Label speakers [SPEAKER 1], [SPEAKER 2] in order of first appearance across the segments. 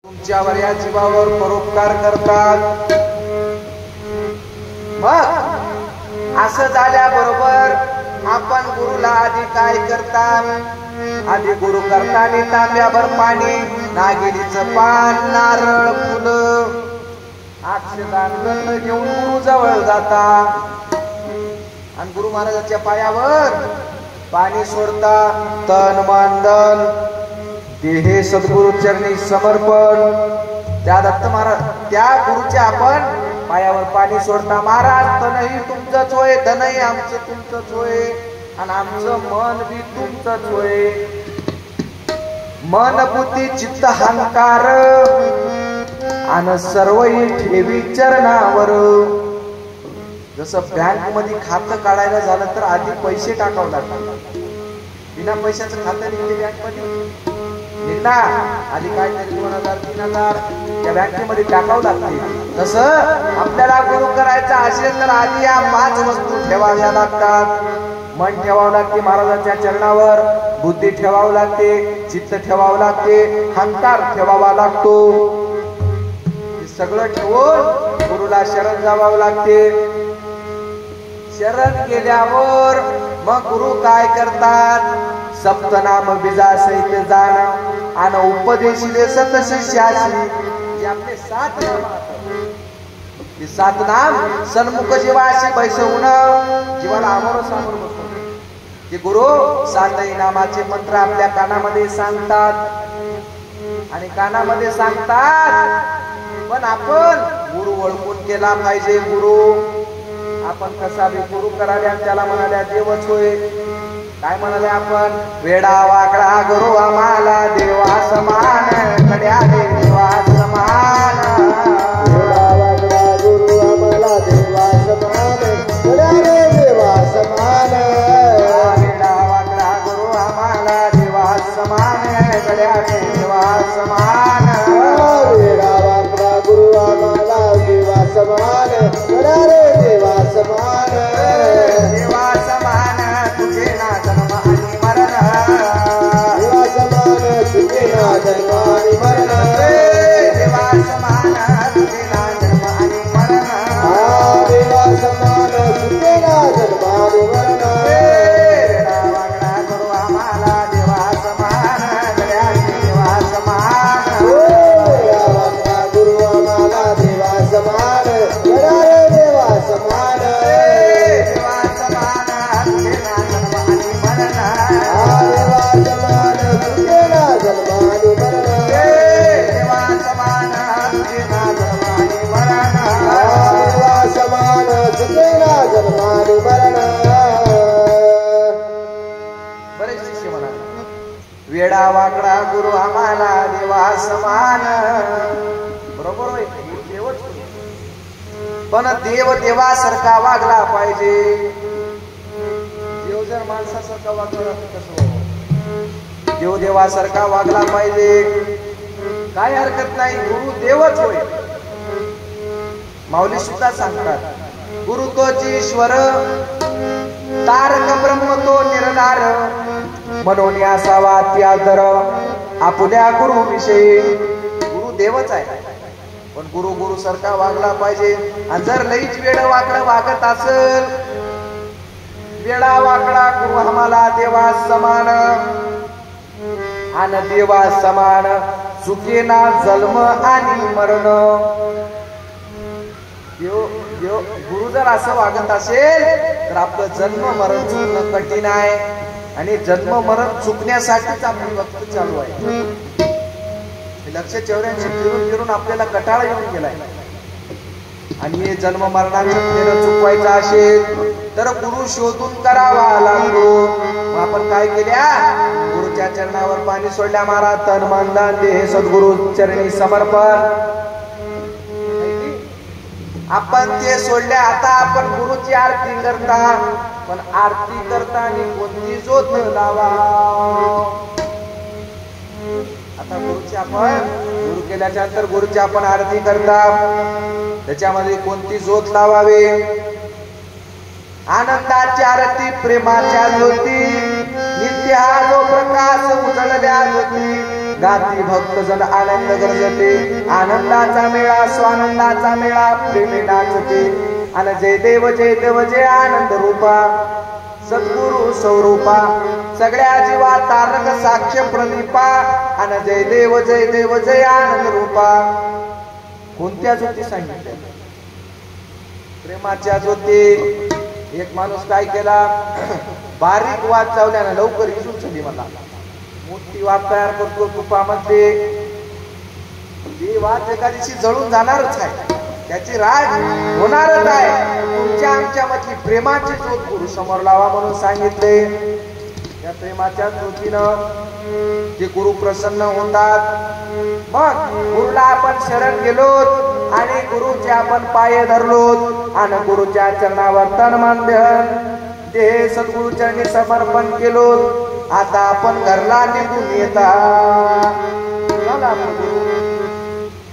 [SPEAKER 1] तुमच्यावर या जीवावर परोपकार करतात। मग असं झाल्याबरोबर आपण गुरुला आधी काय करतात? आधी गुरु करताना तांब्याभर पाणी, नागिरीचं पान, नारळ, फुलं, अक्षदान गंध घेऊन गुरु जवळ जाता आणि गुरु महाराजांच्या पायावर पाणी सोडता। तन मन धन देहे सद्गुरु चरणी समर्पण। त्या दत्त महाराज त्या गुरुच्या आपण पायावर पाणी सोडता। महाराज तनही तुमचंच होय, धनही आमचं तुमचंच होय आणि आमचं मन बी तुमचंच होय। मन बुद्धी चित्त अहंकार आणि सर्वही ठेवी चरणावर। जसं बँक मध्ये खातं काढायला झालं तर आधी पैसे टाकावं लागतात। बिना पैशाचं खातं निघते बँक मध्ये निघना, आधी काय तरी 2000 3000 त्या बँकेमध्ये टाकावं लागते। तसं आपल्याला गुरु करायचं असेल तर आधी या 5 वस्तू ठेवाव्या लागतात। मन ठेवावं लागते महाराजांच्या चरणावर, बुद्धी ठेवावं लागते, चित्त ठेवावं लागते, अहंकार ठेवावा लागतो। सगळं ठेवून गुरुला शरण जावावं लागते। शरण गेल्यावर मग गुरु काय करतात? सप्तनाम बीजा सहित जाण आणि उपदेशिले सतशिष्यासी। जे आपले 7 नाम आहेत, हे 7 नाम सन्मुख जीवाशी बैसवून जीवाला आमोर सामोर बसवून ते गुरु 7ही नामाचे मंत्र आपल्या कानामध्ये सांगतात आणि कानामध्ये सांगतात। पण आपण गुरु ओळखून केला पाहिजे। गुरु आपण कसा बी गुरु कराल्या त्याला म्हणाल्या देवच होय। काय म्हणाले आपण? वेडा वाकडा गुरु आम्हाला देवा समान, कड्या देवा समान।
[SPEAKER 2] वेडा वाकडा गुरु आम्हाला देवा समान, कड्या देवा समान।
[SPEAKER 1] वेडा वाकडा गुरु आम्हाला देवा समान, कड्या देवा समान।
[SPEAKER 2] वेडा वाकडा गुरु आम्हाला देवा समान, कड्या देवा समान।
[SPEAKER 1] देवा समान तुझे ना जन्म आणि मरण,
[SPEAKER 2] देवा समान तुझे ना जन्म आणि मरण।
[SPEAKER 1] देवा समान तुझे ना जन्म आणि मरण।
[SPEAKER 2] देवा समान तुझे ना जन्म आणि मरण।
[SPEAKER 1] वेडा वाकडा गुरु आम्हाला देवा समान, गड्या देवा समान।
[SPEAKER 2] वेडा वाकडा गुरु आम्हाला देवा समान, कड्या देवा समान।
[SPEAKER 1] देवा समान तुझे ना जन्म आणि मरण।
[SPEAKER 2] देवा समान तुझे ना जन्म आणि मरण।
[SPEAKER 1] देवा समान तुझे ना जन्म आणि मरण।
[SPEAKER 2] देवा समान तुझे ना जन्म आणि मरण।
[SPEAKER 1] बरेच शिष्य म्हणा वेडा वाकडा गुरु आम्हाला देवा समान। बरोबर होय, गुरु देवच होय। पण देव देवासारखा वागला पाहिजे। देव जर माणसासारखा वागला तर कसं होईल? देव देवासारखा वागला पाहिजे, काय हरकत नाही। गुरु देवच होय। माऊली सुद्धा सांगतात गुरु तोच ईश्वर, तारक ब्रह्म तो निराधार। म्हणून असावा त्यादर आपल्या गुरु विषयी। गुरु देवच आहे पण गुरु गुरु सारखा वागला पाहिजे। आणि जर लईच वेड वाकडं वागत असेल, वेडा वाकडा गुरु आम्हाला देवा समान आणि देवा समान चुकेना जन्म आणि मरण। गुरु जर असं वागत असेल तर आपलं जन्म मरण चुकणं कठीण आहे आणि जन्म मरण चुकण्यासाठीच आपली भक्ती चालू आहे। 184 फिरून फिरून आपल्याला कटाळा येऊन गेलाय आणि हे जन्म मरणाचं फेरं चुकवायचं असेल तर गुरु शोधून करावा लागतो। मग आपण काय केल्या? गुरुच्या चरणावर पाणी सोडल्या। महाराज तन मन धन देह सद्गुरु चरणी समर्पण। आपण ते सोडले। आता आपण गुरुची आरती करता, पण आरती करताना कोणती जोत लावा? आता गुरुची आपण गुरु केल्याच्या नंतर गुरुची आपण आरती करता, त्याच्यामध्ये कोणती जोत लावावी? आनंदाची आरती, प्रेमाच्या ज्योती, नित्य हा जो प्रकाश उजळल्या ज्योती, गाती भक्तजन आनंद गरजते, आनंदाचा मेळा स्वानंदाचा मेळा प्रेमी नाचते. आणि जय देव जय देव जय आनंद रूपा सद्गुरु स्वरूपा सगळ्या जीवा तारक साक्ष प्रदीपा. आणि जय देव जय आनंद रूपा. कोणत्या ज्योती सांगितल्या? प्रेमाच्या ज्योती. एक माणूस काय केला, बारीक वाद चावल्यानं लवकर इजून चली मला मोठी वाद तयार करतो तुपामध्ये. ती वाद एका दिवशी जळून जाणारच आहे, त्याची राज होणारच आहे. तुमच्या आमच्या मधली प्रेमाची ज्योत गुरु समोर लावा म्हणून सांगितले. त्या प्रेमाच्या ज्योतीनं जे गुरु प्रसन्न होतात. मग गुरुला आपण शरण गेलो आणि गुरुचे आपण पाय धरलो आणि गुरुच्या चरणावर तन मन देह सद्गुरु चरणी समर्पण केलो. आता आपण घरला निघून येता.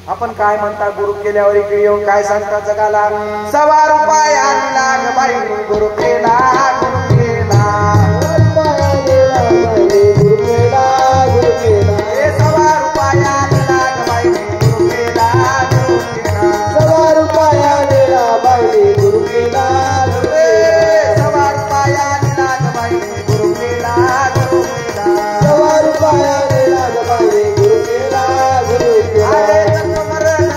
[SPEAKER 1] आपण काय म्हणता गुरु केल्यावर इकडे येऊन काय सांगता जगाला? 1.25 रुपयाला लाग बाई गुरु केला, गुरु केला. 1.25 रुपयाला लाग बाई गुरु केला, गुरु केला.
[SPEAKER 2] 1.25 रुपयाला बाई गुरु केला,
[SPEAKER 1] 1.25 रुपयाला लाग बाई गुरु केला, गुरु केला.
[SPEAKER 2] 1.25 रुपयाला बाई गुरु केला, गुरु केला.
[SPEAKER 1] तयाला गुरु केला, गुरु केला.
[SPEAKER 2] आज मरण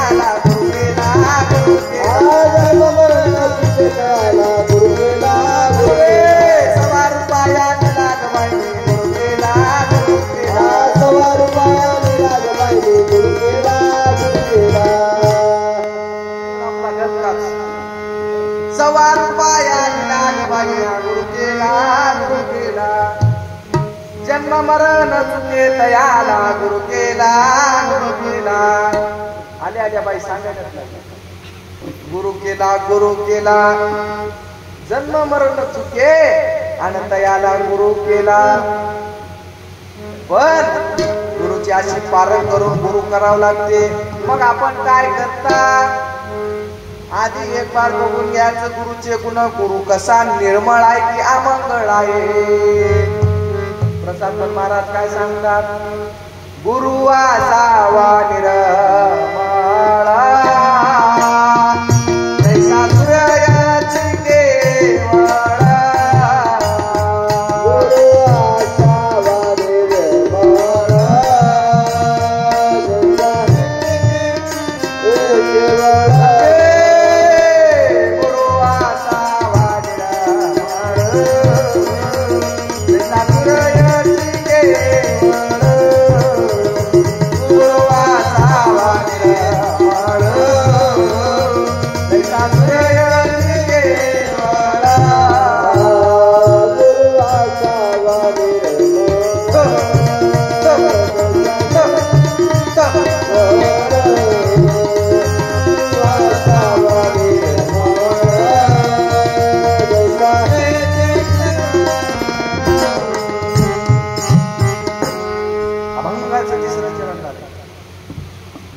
[SPEAKER 2] तयाला गुरु केला, गुरु केला.
[SPEAKER 1] 1.25 रुपयाला लाग बाई गुरु केला, गुरु केला.
[SPEAKER 2] 1.25 रुपयाला बाई गुरु केला, गुरु केला.
[SPEAKER 1] आपला गणकाच 1.25 रुपयाला लाग बाई गुरु केला, गुरु केला. जन्म मरण चुके तयाला गुरु केला, गुरु केला. आल्या बाई सांगायला गुरु केला, गुरु केला. जन्म मरण चुके आणि तयाला गुरु केला. पण गुरुची अशी पारण करून गुरु करावं लागते. मग आपण काय करता? आधी एक बार बघून घ्यायचं गुरुचे गुण. गुरु कसा निर्मळ आहे की अमंगळ आहे? प्रसाद महाराज काय सांगतात? गुरु असावा निर्मळा जैसा सूर्याची केवळा.
[SPEAKER 2] गुरु असावा निर्मळा जैसा
[SPEAKER 1] गुरु असावा निर्मळ जैसा सूर्याची केवळ.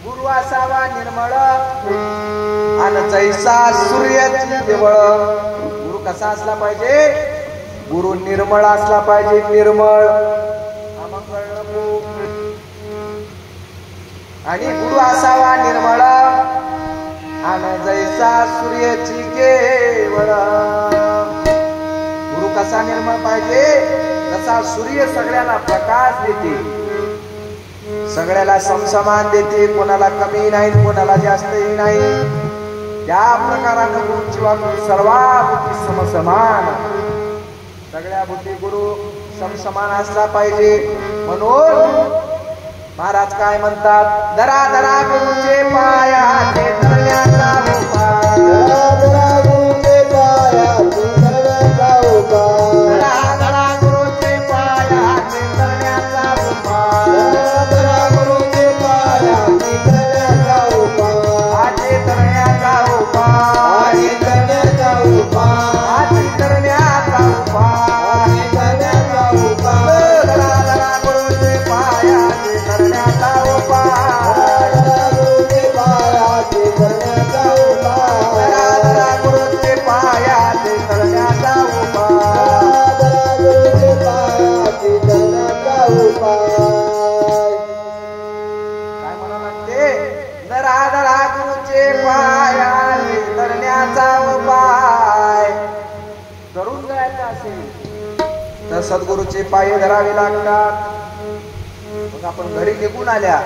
[SPEAKER 1] गुरु असावा निर्मळ आणि जैसा सूर्याची केवळ. गुरु कसा असला पाहिजे? गुरु निर्मळ असला पाहिजे, निर्मळ. अमंगळ नको. आणि गुरु असावा निर्मळ आणि जैसा सूर्याची केवळ. गुरु कसा निर्मळ पाहिजे? जसा सूर्य सगळ्यांना प्रकाश देते, सगळ्याला समसमान देते, कोणाला कमी नाही कोणाला जास्तही नाही. त्या प्रकारानं गुरुची वागणूक सर्वाभूती समसमान. सगळ्या भूती गुरु समसमान असला पाहिजे. म्हणून महाराज काय म्हणतात? दरा दरा गुरुचे पायाचे धरण्याचा उपाय.
[SPEAKER 2] दरा गुरुचे पायाचे धरण्याचा उपाय.
[SPEAKER 1] दरा दरा गुरुचे पायाचे धरण्याचा उपाय.
[SPEAKER 2] दरा गुरुचे पायाचे धरण्याचा उपाय.
[SPEAKER 1] आचे धरण्याचा उपाय.
[SPEAKER 2] आचे धरण्याचा उपाय.
[SPEAKER 1] आचे धरण्याचा उपाय.
[SPEAKER 2] आचे धरण्याचा उपाय.
[SPEAKER 1] दरा दरा गुरुचे पायाचे धरण्याचा उपाय.
[SPEAKER 2] दरा गुरुचे पायाचे धरण्याचा
[SPEAKER 1] धरा धरा गुरुचे पाया धरण्याचा उपाय धरून जायचा असेल तर सद्गुरूचे पाय धरावे लागतात. मग आपण घरी निघून आल्या.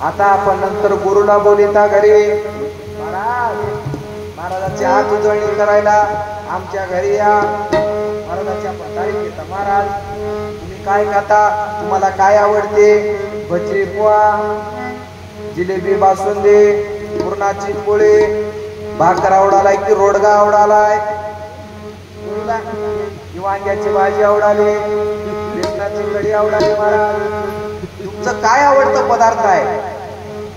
[SPEAKER 1] आता आपण नंतर गुरुला बोलिता घरी महाराजाची हात उजळणी करायला आमच्या घरी या. महाराजाची आपण तारीख घेता. महाराज तुम्ही काय खाता, तुम्हाला काय आवडते? भजी पोहा, जिलेबी, बासुंदी, पुरणाची पोळी, भाकर आवडालाय की रोडगा आवडालाय, वांग्याची भाजी आवडाली, बेसनाची कढी आवडाली. महाराज तुमचं काय आवडतं पदार्थ आहे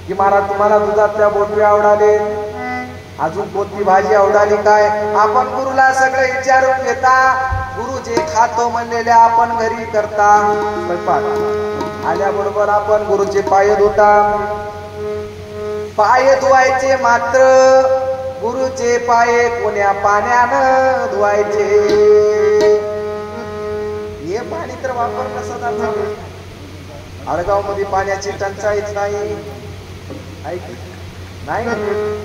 [SPEAKER 1] की महाराज तुम्हाला दुधातल्या बोटवे आवडाले, अजून कोणती भाजी आवडाली काय? आपण गुरुला सगळे विचारून घेता. गुरु जे खातो म्हणलेले आपण घरी करता. स्वयंपाक आल्याबरोबर आपण गुरुचे पाय धुता. पाय धुवायचे मात्र गुरुचे पाय कोण्या पाण्यानं धुवायचे? हे पाणी तर वापर कसा जातो? आडगाव मध्ये पाण्याची टंचाईच नाही,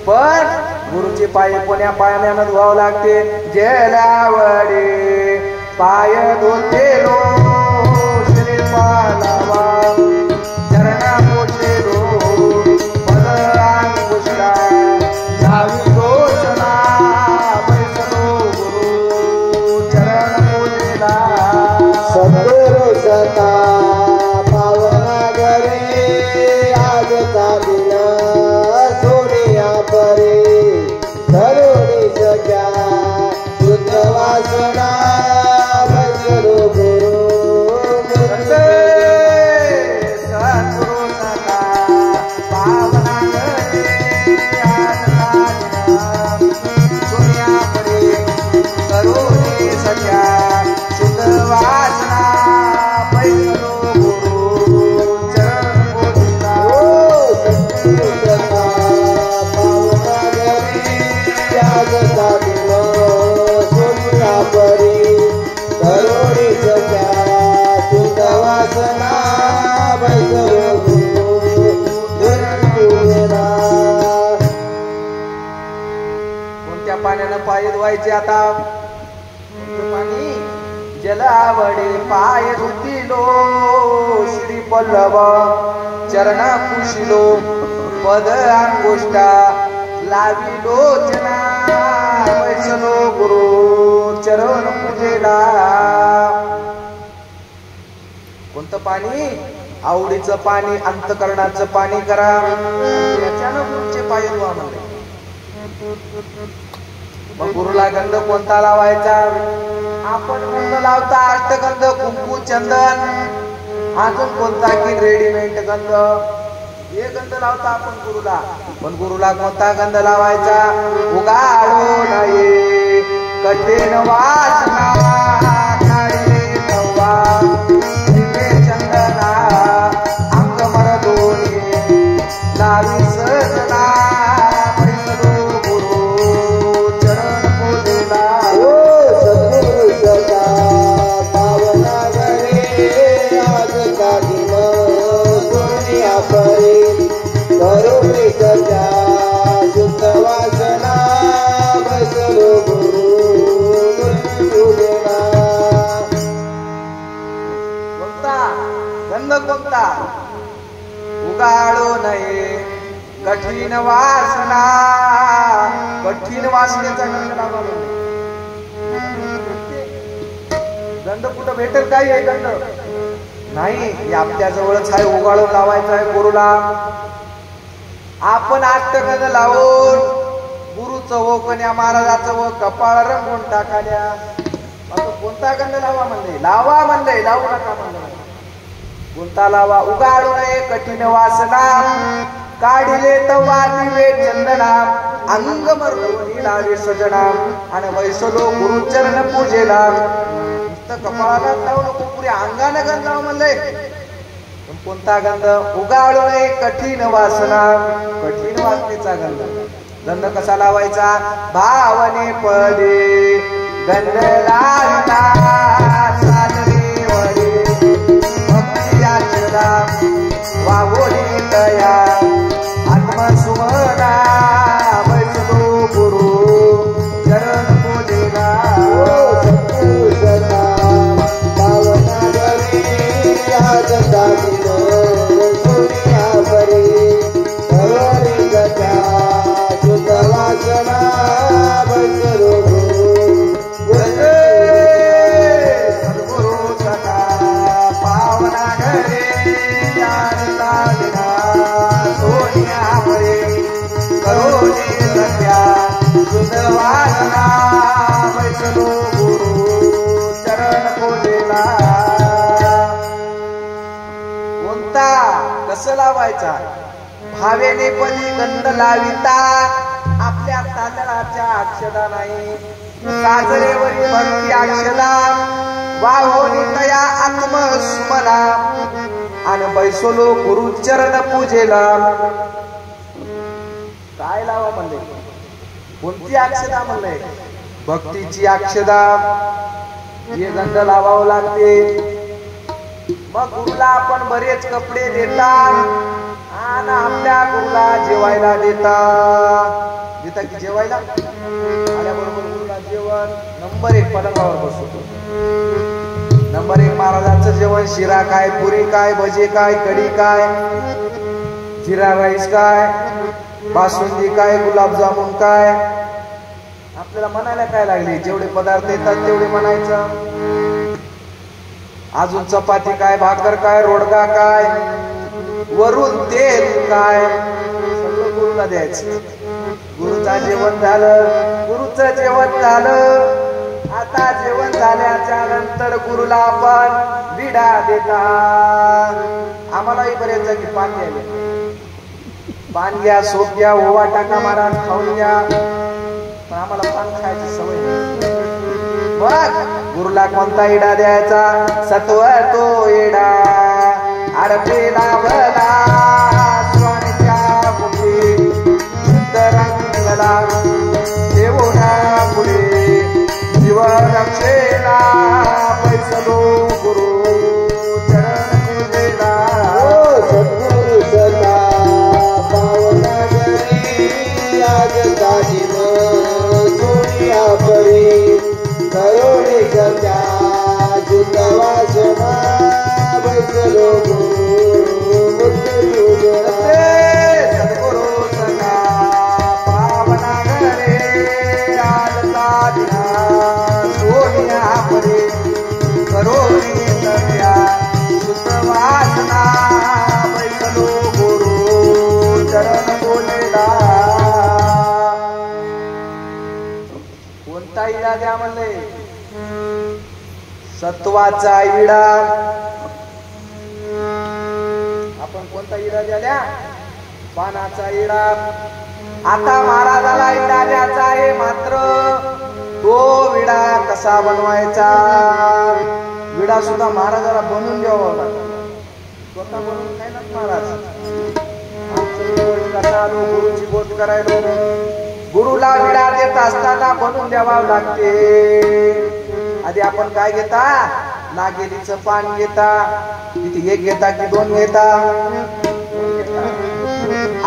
[SPEAKER 1] पण गुरुचे पाय कोण्या पाण्यानं धुवावं लागते? जेलावडे पाय धुतेलो श्रीपालावा चरणा पोचेलो पद अंकुशा लावी घोषणा बैसलो गुरु चरण पूजेला.
[SPEAKER 2] सद्गुरु सता पावना घरे आज दिन सोनिया परे धरुणी सख्या शुद्ध वासना बैसलो गुरु
[SPEAKER 1] सद्गुरु सता पावना घरे सोनिया परे धरुणी सख्या शुद्ध वासना बैसलो गुरु चरण पूजेला. कोणत्या पाण्यानं पाय धुवायचे? आता कोणतं पाणी? जलावडे पाय धुतिलो श्री पल्लव चरणा पुशिलो पद अंगुष्टा लाविलो जना बैसलो गुरु चरण पूजेला. कोणतं पाणी? आवडीचं पाणी, अंतकरणाचं पाणी करा. त्याच्यानं गुरुचे पाय धुवा म्हणले. मग गुरुला गंध कोणता लावायचा? आपण गंध लावता अष्टगंध, कुंकू, चंदन, अजून कोणता की रेडीमेड गंध. हे गंध लावता आपण गुरुला. पण गुरुला कोणता गंध लावायचा? उगाळू नये कठीण वासना काढले नवा दिवे चंदना अंग मरदोनी लावी सजना बैसलो गुरु चरण पूजेला.
[SPEAKER 2] सद्गुरु सता पावना घरे आज दिन सोनिया परे धरुणी सख्या शुद्ध वासना बैसलो गुरु पूजेला.
[SPEAKER 1] कोणता गंध? कोणता? उगाळू नये कठीण वासना. कठीण वासनेचा गंध लावा. गंध कुठं भेटेल? काही आहे गंध? नाही. आपल्या जवळच आहे. उगाळून लावायचा आहे गुरुला. आपण अष्टगंध लावून गुरुचं व कन्या महाराजाचं व कपाळ रंगून टाकाल्या. आता कोणता गंध लावा म्हणले? लावा म्हणले, लावू नका म्हणले. कोणता लावा? उगाळू नये कठीण वासना काढिले तवा दिवे चंदना अंग मरदोनी लावे सजना आणि वैसलो गुरु चरण पूजेला. नुसतं कपाळाला लावू नको, पुऱ्या अंगाने गंध लाव म्हणले. कोणता गंध? उगाळू नये कठीण वासना. कठीण वासनेचा गंध. गंध कसा लावायचा? भावने पदे गंध लावता साजरे वडे भक्ती याचना वागोली तया आत्मा सुमना वैष्णो गुरु चरण पूजेला
[SPEAKER 2] सत्पुरुषना पावना घरी आज दादिन सोनिया परी करोनी गजा शुद्ध वासना वैष्णो
[SPEAKER 1] सद्गुरु सदा पावना घरी आज दादिन सोनिया परी करोनी गजा शुद्ध वासना वैष्णो गुरु चरण पूजेला. कोणता कसं लावायचा भावेने पदी गंध लाविता आपल्या तांदळाच्या अक्षदा नाही साजरेवरी भक्ती अक्षदा वाहोनी तया आत्म सुमना आणि बैसोलो गुरु चरण पूजेला. काय लावा म्हणले कोणती अक्षदा म्हणले भक्तीची अक्षदा हे गंध लावावं लागते. मग गुरुला आपण बरेच कपडे देता आणि आपल्या गुरुला जेवायला देता की जेवायला आल्याबरोबर गुरुला जेवण नंबर 1 पलंगावर बसवतो. नंबर 1 महाराजांचं जेवण शिरा काय पुरी काय भजे काय कढी काय जिरा राईस काय बासुंदी काय गुलाबजामुन काय आपल्याला म्हणायला काय लागले जेवढे पदार्थ येतात तेवढे म्हणायचं. अजून चपाती काय भाकर काय रोडगा काय वरून तेल काय सगळं गुरुला द्यायचं. गुरुचं जेवण झालं आता जेवण झाल्याच्या नंतर गुरुला आपण विडा देता. आम्हालाही बरेच जागी पान घ्यायला पान घ्या सोप घ्या ओवा टाका मारा खाऊन घ्या पण आम्हाला पान खायची सवय नाही. बघ गुरुला कोणता इडा द्यायचा सत्व तो इडा आडपेला भला स्वामीच्या मुखी रंगला देवोना पुढे जीव रक्षेला बैसलो गुरु चरण पूजेला.
[SPEAKER 2] सत्पुरुषना पावना घरी आज दादिन सोनिया परी करोनी गजा शुद्ध वासना वैष्णो गुरु
[SPEAKER 1] सद्गुरु सदा पावना घरे आज दादिन सोनिया परी करोनी गजा शुद्ध वासना वैष्णो गुरु चरण पूजेला. कोणता इडा द्या म्हणले सत्वाचा इडा. आपण कोणता इडा द्या पानाचा इडा. आता महाराजाला इडा द्यायचा आहे मात्र तो विडा कसा बनवायचा विडा सुद्धा महाराजाला बनवून द्यावा लागतो. स्वतः बनवून नाही ना महाराज गुरुची गोष्ट करायला गुरुला विडा देत असताना बनवून द्यावा लागते. आधी आपण काय घेता नागेलीचं पान घेता किती 1 घेता की 2 घेता.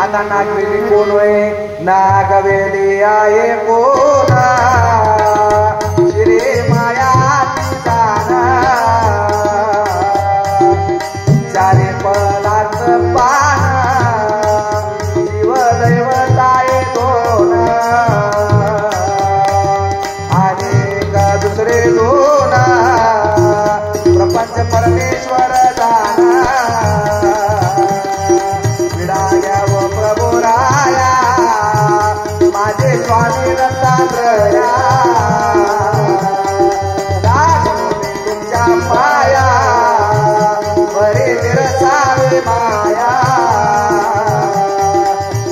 [SPEAKER 1] आता नागवेली कोण होय नागवेली आहे कोण श्री माया चारे पदार्थ पान जीव दैवताये दोन आणि दुसरे 2 प्रपंच परमेश्वर दान विडाया व प्रभू राया माझे स्वामी दत्तात्रया तुमच्या पाया बरे विरसावे माया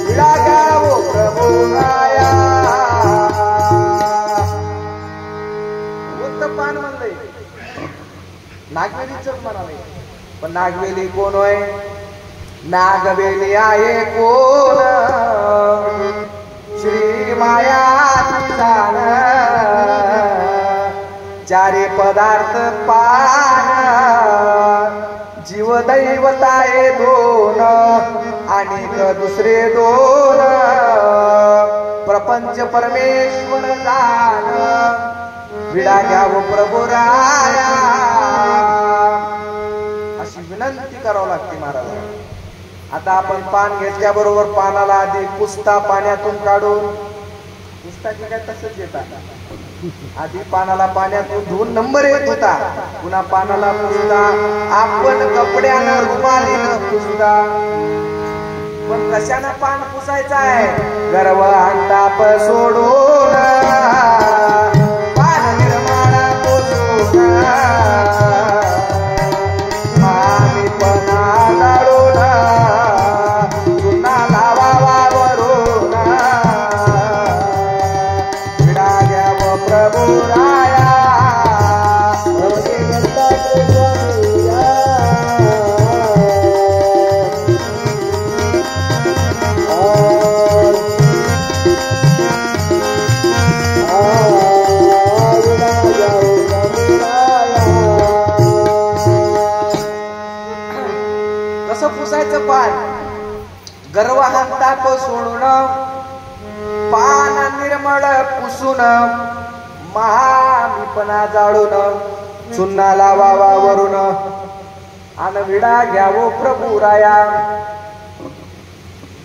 [SPEAKER 1] विडाया व प्रभू राया. कोणतं पान म्हणलंय नागवेलीच म्हणाले पण नागवेली कोण होय नागवेली आहे कोण श्री माया चारे पदार्थ पान जीव दैवताये 2 आणि दुसरे दोन प्रपंच परमेश्वर जाण विडा घ्याव प्रभू राया अशी विनंती करावं लागते महाराजांना. आता आपण पान घेतल्याबरोबर पानाला आधी पुसता पाण्यातून काढून पुसता की काय तसंच येतात आधी पानाला पाण्यातून धुवून नंबर येत होता पुन्हा पानाला पुसता आपण कपड्यानं रुमालीनं पुसता पण कशानं पान पुसायचं आहे गर्व अंताप सोडून पान निर्माण पुसून मामीपणा लाडून पुन्हा लावावा वरून विडा घ्याव प्रभू राया पुसायचं पान गर्व हंताप सोडून पान निर्मळ पुसून महामीपणा जाळून चुन्ना लावावा वरून आणि विडा घ्यावो प्रभू राया.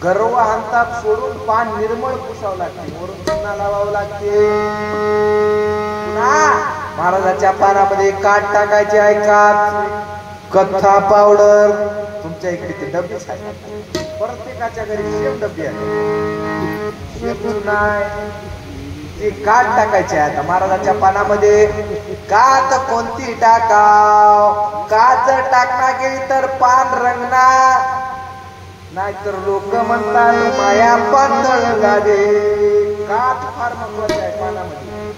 [SPEAKER 1] गर्व हंताप सोडून पान निर्मळ पुसावं लागते वरून चुन्ना लावावं लागते. पुन्हा महाराजाच्या पानामध्ये काठ टाकायचे आहे काठ कथा पावडर तुमच्या इकडे ते डबेच आहे प्रत्येकाच्या घरी शेम डबे आहे ते काठ टाकायचे आहे. आता महाराजाच्या पानामध्ये कात कोणती टाकाव काच टाकना गेली तर पान रंगणार नाहीतर लोक म्हणतात माया पातळ झाले. कात फार महत्वाची आहे पानामध्ये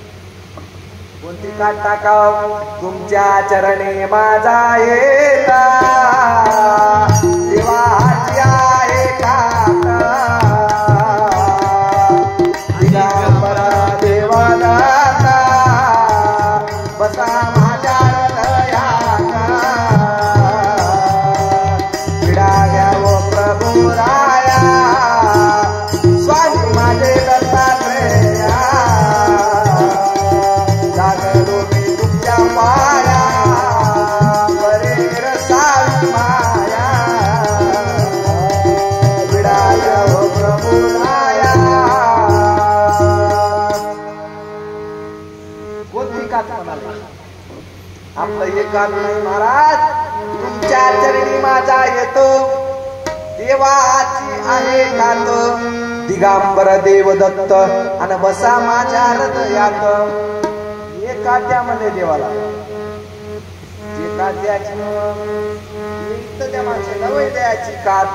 [SPEAKER 1] कोणती काठ टाकाव तुमच्या चरणी माझा येता देवाची आहे काठ दिगंबरा देवाला बसा माझ्या हृदयात विडा घ्याव प्रभू राया स्वामी माझे दत्तात्रेया लागलो मी तुमच्या पाया बरे रसावी माया विडा घ्याव प्रभू राया. कोणती कात म्हणाली आपलं हे कात नाही महाराज तुमच्या चरणी माझा येतो देवाची आहे कात दिगंबर देव दत्त आणि बसा माझ्या हृदयात. हे कात्यामध्ये देवाला जे कात्याची त्या माणसाला वय द्यायची कात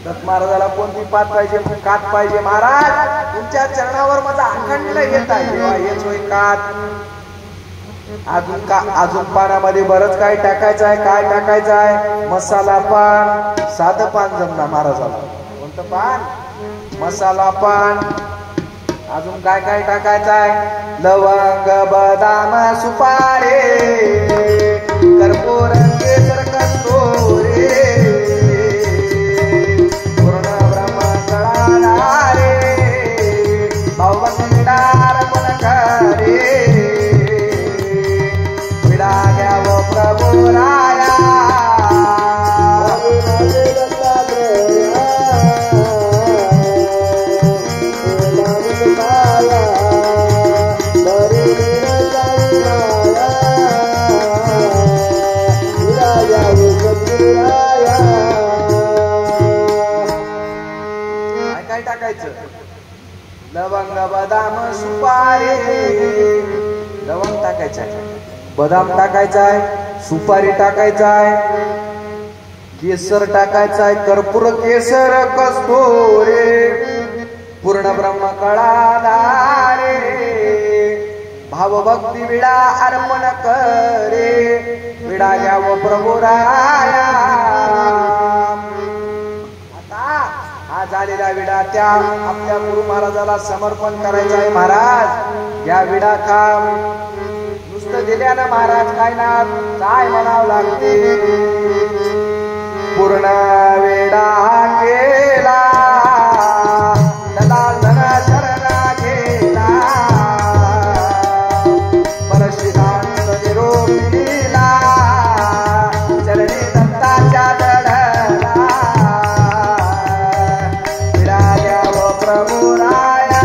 [SPEAKER 1] दत्त महाराजाला कोणती पात पाहिजे कात पाहिजे महाराज तुमच्या चरणावर माझा अखंड येत आहे देवा हेच होय कात. अजून पानामध्ये बरंच काय टाकायचं आहे काय टाकायचं आहे मसाला पान साधं पान जमना महाराजाला कोणतं पान मसाला पान. अजून काय काय टाकायचं आहे लवंग बदाम सुपारी कर्पूर केसर कस्तुरी पूर्ण ब्रह्म कळाला रे भावंडार पण करे विडा घ्याव प्रभू राया काय टाकायचं लवंग बदाम सुपारी लवंग टाकायचं बदाम टाकायचा आहे सुपारी टाकायचा आहे केसर टाकायचा आहे कर्पूर केसर कस्तुरी पूर्ण ब्रह्म कळाला रे भावभक्ती विडा अर्पण करे विडा घ्याव प्रभू राया. हा झालेला विडा त्या आपल्या गुरु महाराजाला समर्पण करायचा आहे. महाराज या विडा खा नुसतं दिल्यानं महाराज काय ना काय म्हणावं लागते पूर्ण वेडा केला दलाल धना शरणा गेला परशिदांत निरोपीला चरणी दत्ताच्या दडला विराजा व प्रभुराया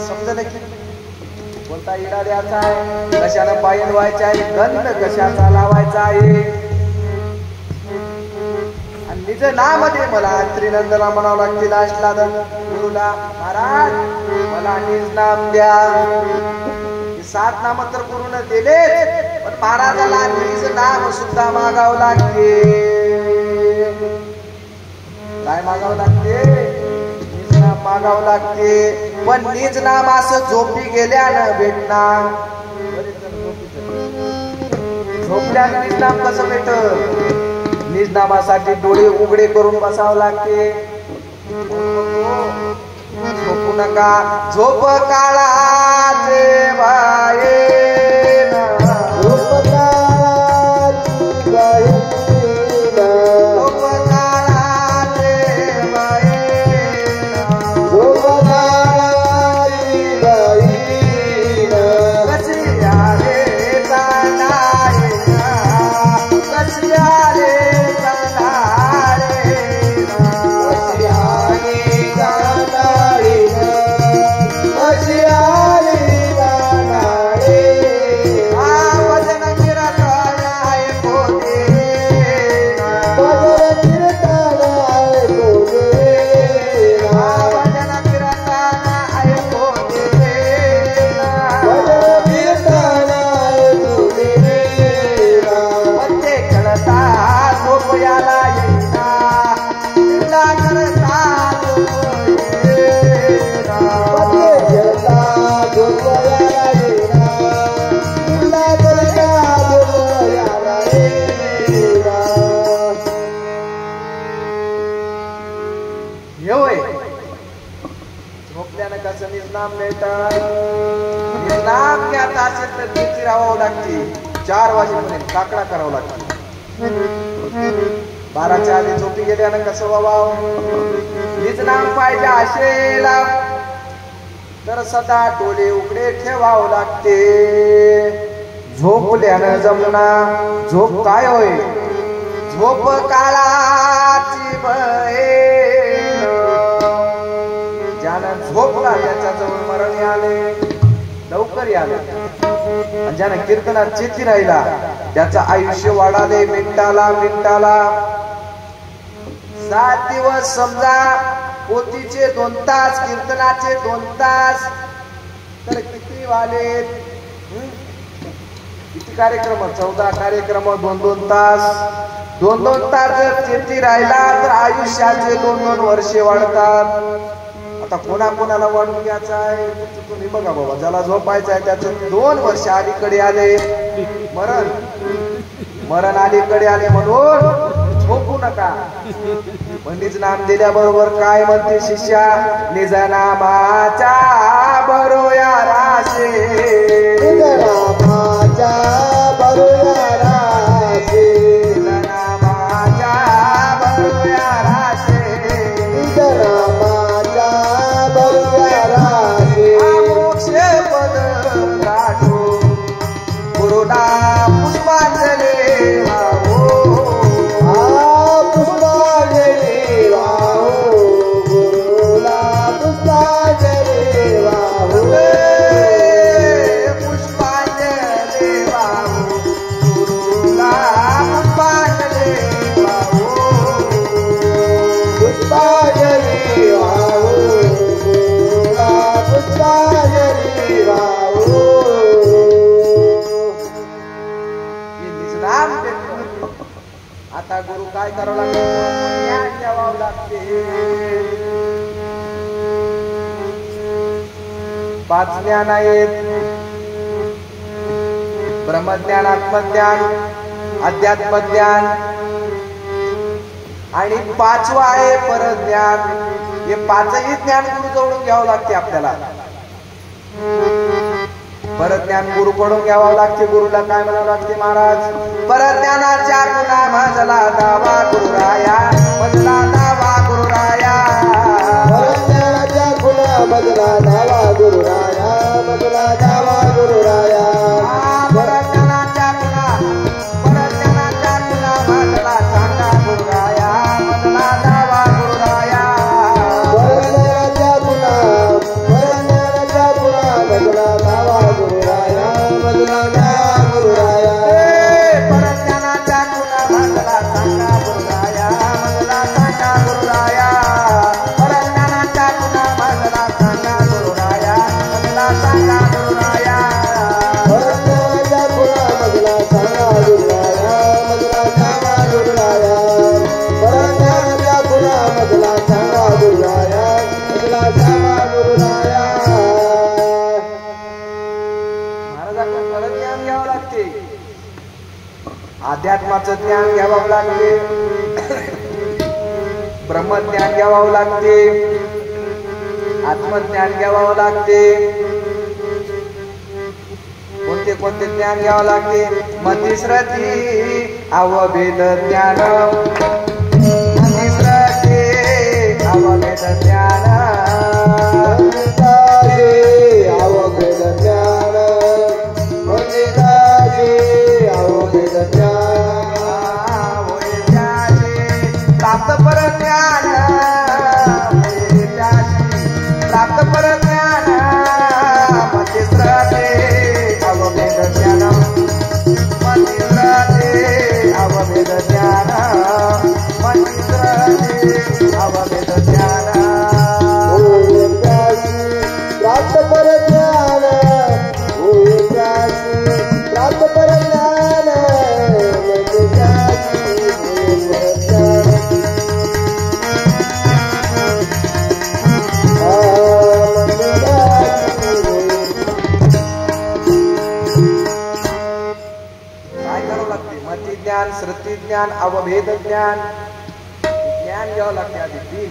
[SPEAKER 1] समजलं की कोणता इडा द्यायचा आहे कशानं पायन व्हायचा आहे गंध कशाचा लावायचा आहे आणि निज नामध्ये मला त्रिनंदला म्हणावं लागते लास्टला गुरुला महाराज मला निज नाम द्या 7 नाम तर गुरुने दिले पण महाराजाला निज नाम सुद्धा मागावं लागते काय मागावं लागते मागावं लागते पण निज नाम असं झोपी गेल्यानं भेटणार झोपल्यानं निज नाम कसं भेटत निज नामासाठी डोळे उघडे करून बसावं लागते झोपू नका झोप काळाचे बाये नाम घ्यात असेल तर किती राहावं लागते 4 वाजेपर्यंत काकडा करावं लागते 12च्या आधी झोपी गेल्यानं कसं व्हावं हीच नाम पाहिजे असेल तर सदा डोळे उघडे ठेवावं लागते झोपल्यानं जमना झोप काय होय झोप काळाची बहीण ज्यानं झोपला त्याच्याजवळ मरण आले लवकर आले आणि ज्यानं कीर्तनात चेती राहिला त्याचं आयुष्य वाढाले मिनिटाला 7 दिवस समजा पोथीचे 2 तास कीर्तनाचे 2 तास तर किती वाले किती कार्यक्रम 14 कार्यक्रम 2-2 तास 2-2 तास जर चेती राहिला तर आयुष्याचे 2-2 वर्षे वाढतात आता कोणाकोणाला वाढून घ्यायचा आहे तुम्ही बघा बाबा ज्याला झोपायचं आहे त्याचं 2 वर्ष अलीकडे आले मरण अलीकडे आले म्हणून झोपू नका पंडित नाम दिल्याबरोबर काय म्हणते शिष्या निज नामाच्या बरोया राशे निज नामाच्या बरोया राशे निज नामाच्या बरोया राशे निज नामाच्या बरोया राशे मोक्ष पद गाठो गुरुना पुष्पांजली आता गुरु काय करावं लागते 5 ज्ञान आहेत. ब्रह्मज्ञान, आत्मज्ञान, अध्यात्मज्ञान आणि 5वं आहे परज्ञान. हे 5ही ज्ञान गुरुजवळून घ्यावं लागते आपल्याला. परज्ञान गुरुकडून घ्यावं लागते. गुरुला काय म्हणावं लागते महाराज? परज्ञानाच्या गुणा मजला दावा गुरुराया, मजला दावा गुरुराया.
[SPEAKER 2] परज्ञानाच्या गुणा मजला दावा गुरुराया, मजला दावा गुरुराया.
[SPEAKER 1] परज्ञानाच्या गुणा मजला सांगा गुरुराया, मजला दावा गुरुराया.
[SPEAKER 2] परज्ञानाच्या गुणा मजला दावा गुरुराया, मजला दावा गुरुराया.
[SPEAKER 1] परज्ञानाच्या गुणा मजला सांगा गुरुराया, मजला सांगा गुरुराया. परज्ञानाच्या गुणा मजला सांगा गुरुराया, मजला सांगा गुरुराया.
[SPEAKER 2] परज्ञानाच्या गुणा मजला सांगा गुरुराया, मजला दावा गुरुराया. परज्ञानाच्या गुणा मजला सांगा गुरुराया, मजला दावा गुरुराया.
[SPEAKER 1] महाराजांकडून परज्ञान घ्यावं लागते. अध्यात्माचं ज्ञान घ्यावं लागते. ब्रह्मज्ञान घ्यावं लागते. आत्मज्ञान घ्यावं लागते. कोणते कोणते ज्ञान घ्यावं लागते? मतिस्रती अवभेद ज्ञान, मतिस्रती अवभेद ज्ञान.
[SPEAKER 2] पंडिताजी अवभेद ज्ञान, पंडिताजी अवभेद ज्ञान.
[SPEAKER 1] प्राप्त परज्ञान, प्राप्त परज्ञान, मतिस्रते अवभेद ज्ञान, मतिस्रते अवभेद ज्ञान, मतिस्रते अवभेद ज्ञान.
[SPEAKER 2] प्राप्त परज्ञान, प्राप्त परज्ञान,
[SPEAKER 1] काय करावं लागते? मती ज्ञान, श्रुती ज्ञान, अवभेद ज्ञान. ज्ञान घ्यावं लागते. आधी 3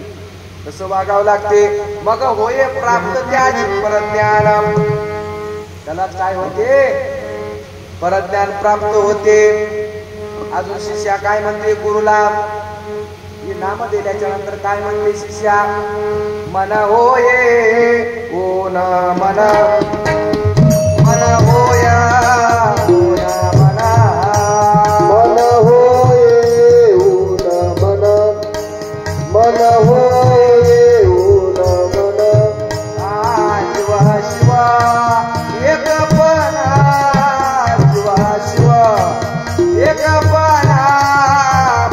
[SPEAKER 1] तसं वागावं लागते. मग होय प्राप्त त्याची परज्ञान. त्याला काय होते? परज्ञान प्राप्त होते. अजून शिष्या काय म्हणते गुरुला? ही नाम दिल्याच्या नंतर काय म्हणते शिष्या? मन होये ओ न मन, मन होया होय मन,
[SPEAKER 2] मन होये ऊन मन, मन होये ऊन मन.
[SPEAKER 1] शिवा शिवा एक पणा, शिवा शिवा एक पणा.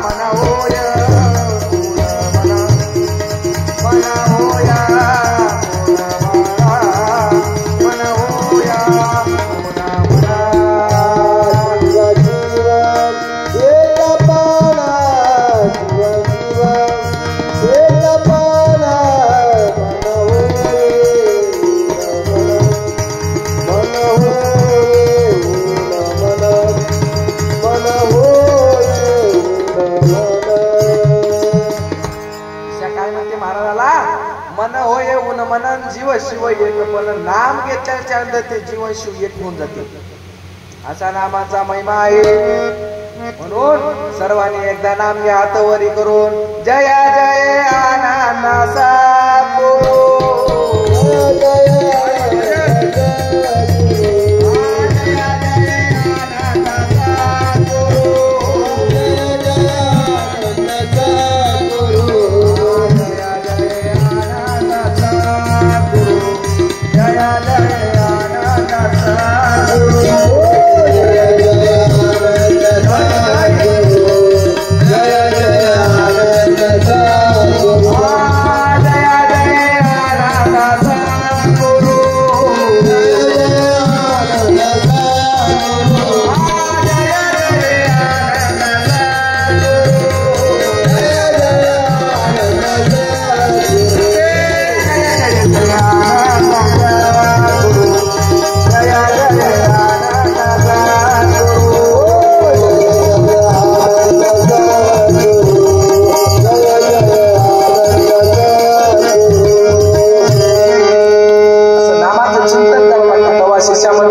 [SPEAKER 1] मन होय मन, मन होया मन होया मन मन.
[SPEAKER 2] शिवा शिवा एक पाना, शिवा शिवा एक पाना. मन होये ऊन मन, मन होये ऊन मन.
[SPEAKER 1] काय म्हणते महाराजाला? मन होय उन मनन जीव शिव एक. पण नाम घेतल्याच्या नंतर ते जीवन शिव एक होऊन जाते. असा नामाचा महिमा आहे. म्हणून सर्वांनी एकदा नाम घ्या हातवरी करून. जय जय आनंद सद्गुरु. जय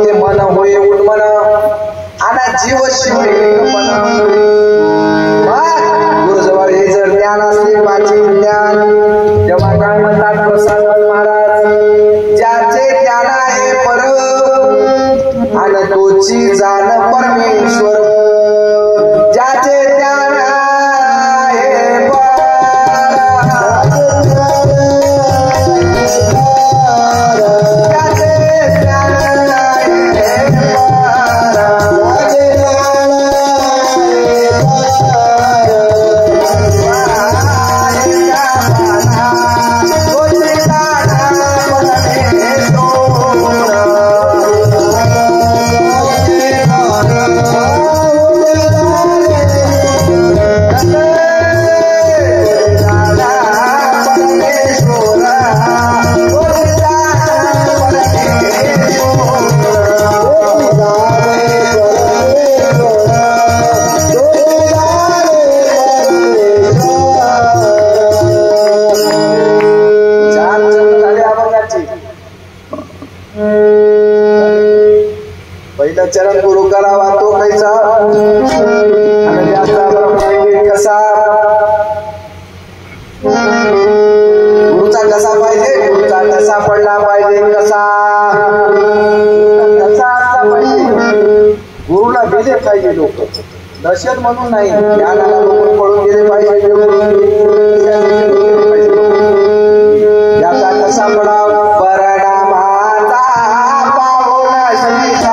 [SPEAKER 1] ते मन होय उन्मन आणि जीव शिव एकपण गुरुजवळ हे जर ज्ञान असले माझे ज्ञान तेव्हा काय म्हणतात प्रसाद महाराज ज्याचे ज्ञान आहे पर आणि तोची जाण परमेश्वर ज्याचे ज्ञान आहे पर पहिला चरण गुरु करावा तो कैसा आणि त्याचा ब्रह्मविवेक कसा गुरुचा कसा पाहिजे गुरुचा कसा पडला पाहिजे कसा असला पाहिजे गुरुला दिले पाहिजे लोक दहशत म्हणून नाही ज्ञानाला लोक पळून गेले पाहिजे याचा कसा पडावा परिणामाचा पाहून श्रीचा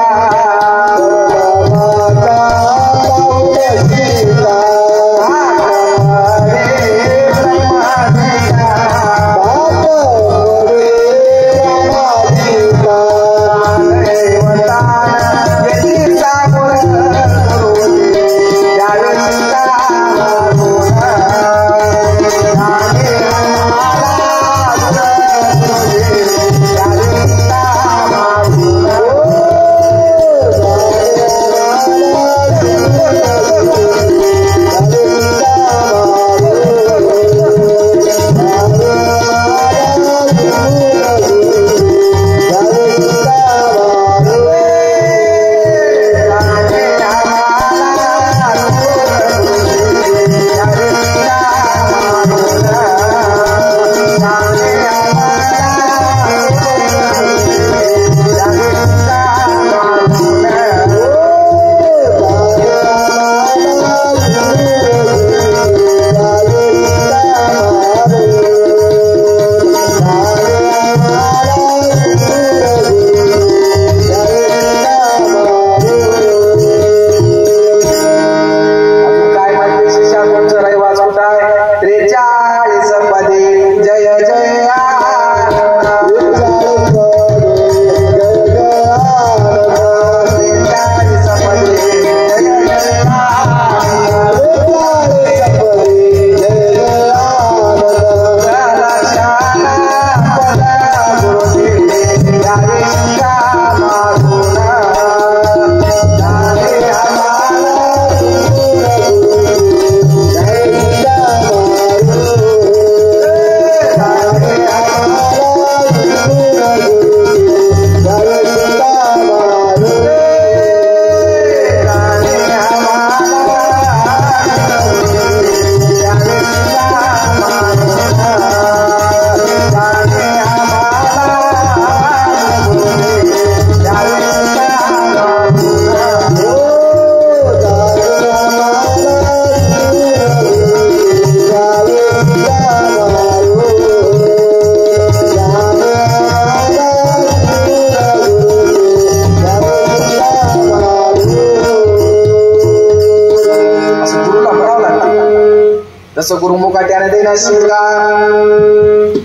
[SPEAKER 1] जसं गुरुमुखाट्याने देणार शिंगा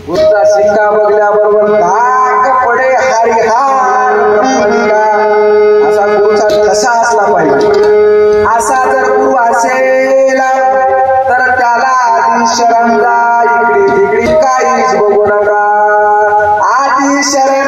[SPEAKER 1] गुरुचा शिंगा बघल्याबरोबर धाक पडे हरिहार असा गुरुचा कसा असला पाहिजे असा जर गुरु असेल तर त्याला आधी शरण जा इकडे तिकडे काहीच बघू नका आधी शरण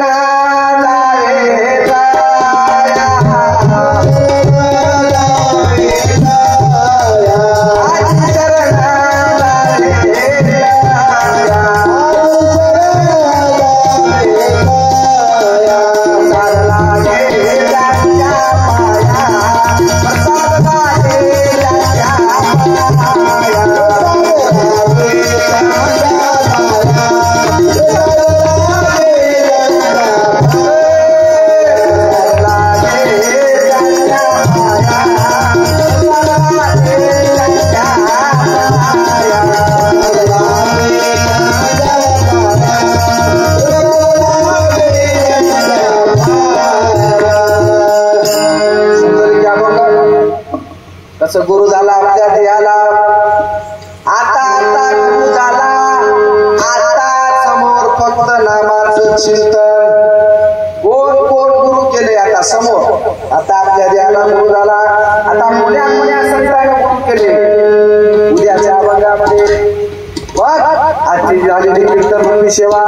[SPEAKER 1] असं गुरु झाला आपल्या देहाला. आता आता गुरु झाला, आता समोर फक्त नामाचं चिंतन. कोण कोण गुरु केले आता समोर. आता आपल्या देहाला गुरु झाला, आता मुल्या मुल्या संतांना गुरु केले. उद्याच्या अभंगामध्ये बघ आजची झालेली कीर्तन सेवा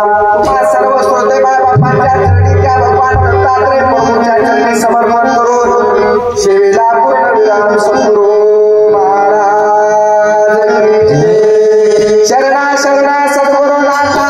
[SPEAKER 1] तुम्हा सर्व श्रोते बाय बापांच्या चरणी त्या भगवान दत्तात्रय प्रभूंच्या चरणी समर्पण करून सेवेला पूर्ण विराम सद्गुरु महाराज की शरणा शरणा सद्गुरु नाथा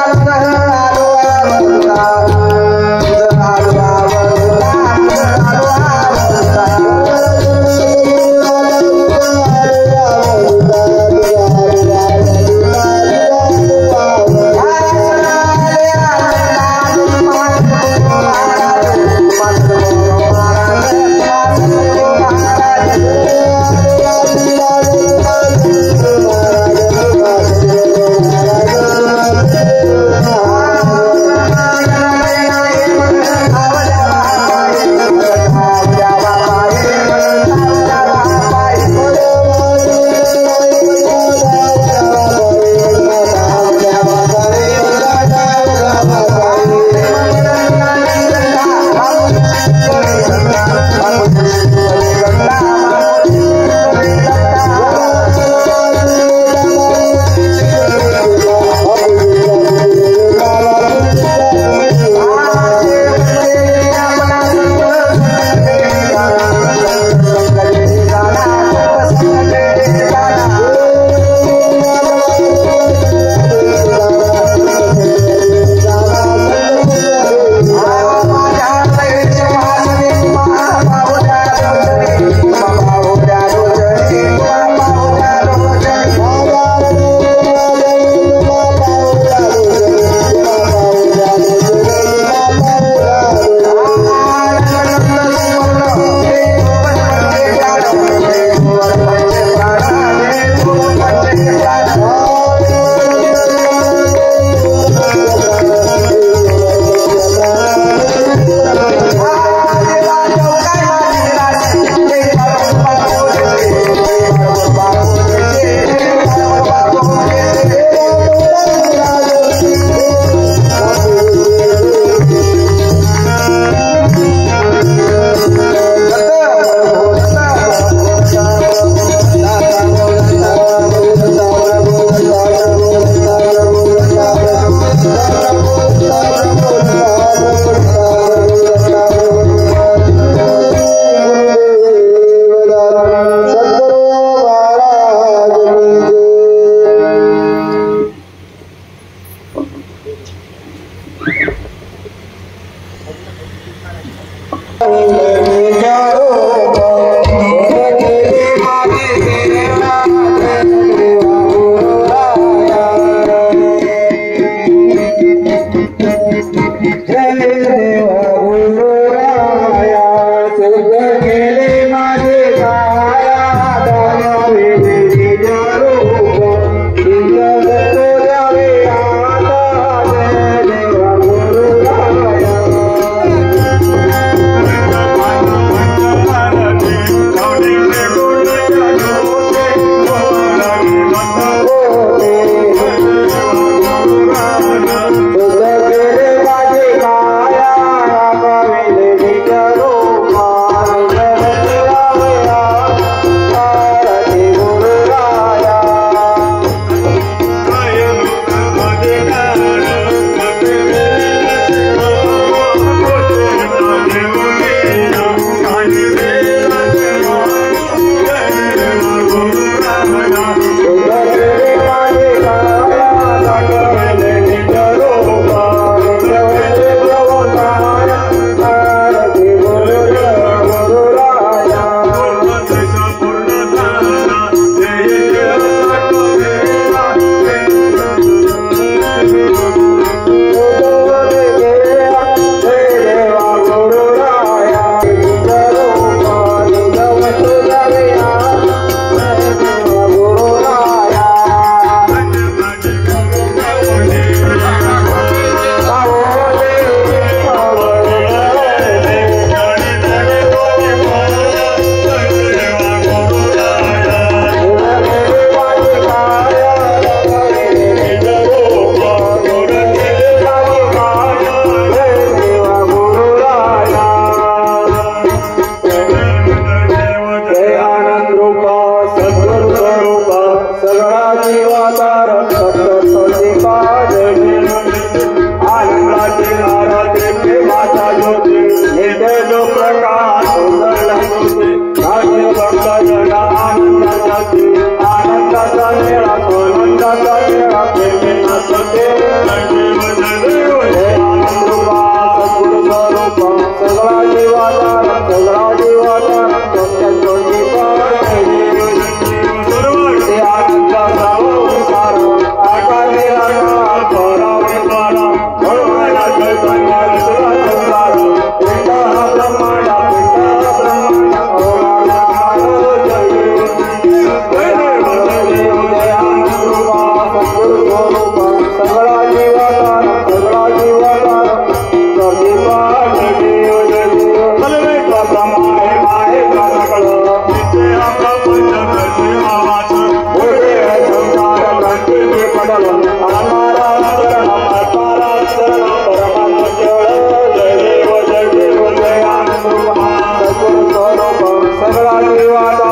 [SPEAKER 2] सगळा जीवाचा